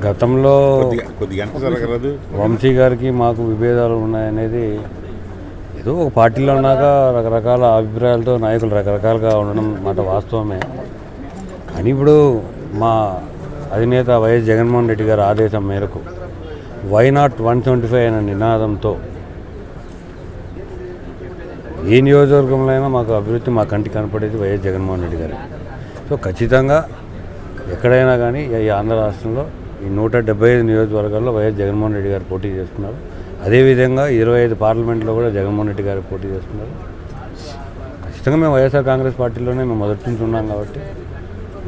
గతంలో వంశీ గారికి మాకు విభేదాలు ఉన్నాయనేది ఏదో ఒక పార్టీలో ఉన్నాక రకరకాల అభిప్రాయాలతో నాయకులు రకరకాలుగా ఉండడం మాట వాస్తవమే. కానీ ఇప్పుడు మా అధినేత వైఎస్ జగన్మోహన్ రెడ్డి గారి ఆదేశం మేరకు వై నాట్ 175 అనే నినాదంతో ఏ నియోజకవర్గంలో అయినా మాకు అభివృద్ధి మా కంటికి కనపడేది వైఎస్ జగన్మోహన్ రెడ్డి గారు. సో ఖచ్చితంగా ఎక్కడైనా కానీ ఈ ఆంధ్ర రాష్ట్రంలో ఈ 175 నియోజకవర్గాల్లో వైఎస్ జగన్మోహన్ రెడ్డి గారు పోటీ చేస్తున్నారు. అదేవిధంగా 25 పార్లమెంట్లో కూడా జగన్మోహన్ రెడ్డి గారు పోటీ చేస్తున్నారు. ఖచ్చితంగా మేము వైఎస్ఆర్ కాంగ్రెస్ పార్టీలోనే మేము మొదటి నుంచి ఉన్నాం కాబట్టి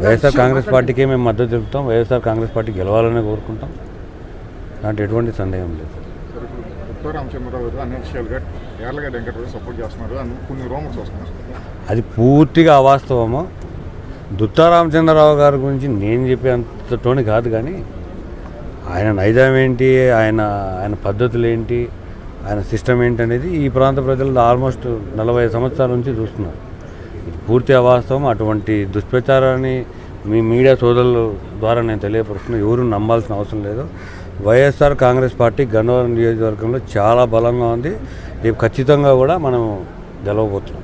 వైఎస్ఆర్ కాంగ్రెస్ పార్టీకే మేము మద్దతు తెలుపుతాం. వైఎస్ఆర్ కాంగ్రెస్ పార్టీ గెలవాలనే కోరుకుంటాం. దాంట్లో ఎటువంటి సందేహం లేదు. అది పూర్తిగా అవాస్తవము. దుత్తా రామచంద్రరావు గారి గురించి నేను చెప్పేంతటోని కాదు, కానీ ఆయన నైజం ఏంటి, ఆయన పద్ధతులు ఏంటి, ఆయన సిస్టమ్ ఏంటి అనేది ఈ ప్రాంత ప్రజలు ఆల్మోస్ట్ 40 సంవత్సరాల నుంచి చూస్తున్నారు. ఇది పూర్తి అవాస్తవం. అటువంటి దుష్ప్రచారాన్ని మీ మీడియా సోదరుల ద్వారా నేను తెలియపరుస్తున్నా. ఎవరు నమ్మాల్సిన అవసరం లేదు. వైఎస్ఆర్ కాంగ్రెస్ పార్టీ గన్నవరం నియోజకవర్గంలో చాలా బలంగా ఉంది. రేపు ఖచ్చితంగా కూడా మనం గెలవబోతున్నాం.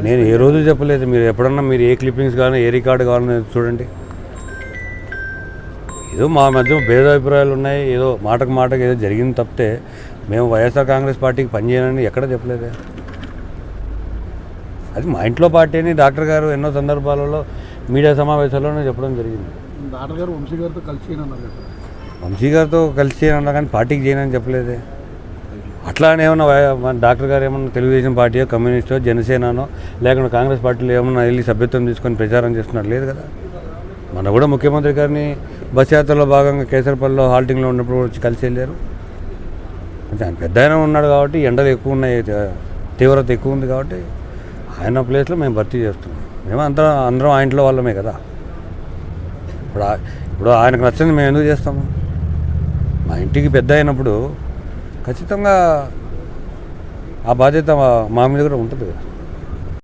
నేను ఏ రోజు చెప్పలేదు. మీరు ఎప్పుడన్నా మీరు ఏ క్లిప్పింగ్స్ కానీ ఏ రికార్డు కావాలని చూడండి. ఏదో మా మధ్య భేదాభిప్రాయాలు ఉన్నాయి, ఏదో మాటకు ఏదో జరిగింది తప్పితే మేము వైఎస్ఆర్ కాంగ్రెస్ పార్టీకి పనిచేయనని ఎక్కడ చెప్పలేదే. అది మా ఇంట్లో పార్టీ అని డాక్టర్ గారు ఎన్నో సందర్భాలలో మీడియా సమావేశాల్లోనే చెప్పడం జరిగింది. డాక్టర్ గారు వంశీ గారితో కలిసి చేయనన్నా కానీ పార్టీకి చేయనని చెప్పలేదే. అట్లా అని ఏమన్నా డాక్టర్ గారు ఏమన్నా తెలుగుదేశం పార్టీయో కమ్యూనిస్టో జనసేననో లేకుండా కాంగ్రెస్ పార్టీలో ఏమన్నా వెళ్ళి సభ్యత్వం తీసుకొని ప్రచారం చేస్తున్నారు లేదు కదా. మన కూడా ముఖ్యమంత్రి గారిని బస్ యాత్రలో భాగంగా కేసరపల్లిలో హాల్టింగ్లో ఉన్నప్పుడు వచ్చి కలిసి వెళ్ళారు. కొంచెం ఆయన పెద్ద ఆయన ఉన్నాడు కాబట్టి ఎండలు ఎక్కువ ఉన్నాయి, తీవ్రత ఎక్కువ ఉంది కాబట్టి ఆయన ప్లేస్లో మేము భర్తీ చేస్తున్నాం. మేము అందరం ఆ ఇంట్లో వాళ్ళమే కదా. ఇప్పుడు ఆయనకు నచ్చింది మేము ఎందుకు చేస్తాము? మా ఇంటికి పెద్ద అయినప్పుడు ఖచ్చితంగా ఆ బాధ్యత మా మీద కూడా ఉంటుంది కదా.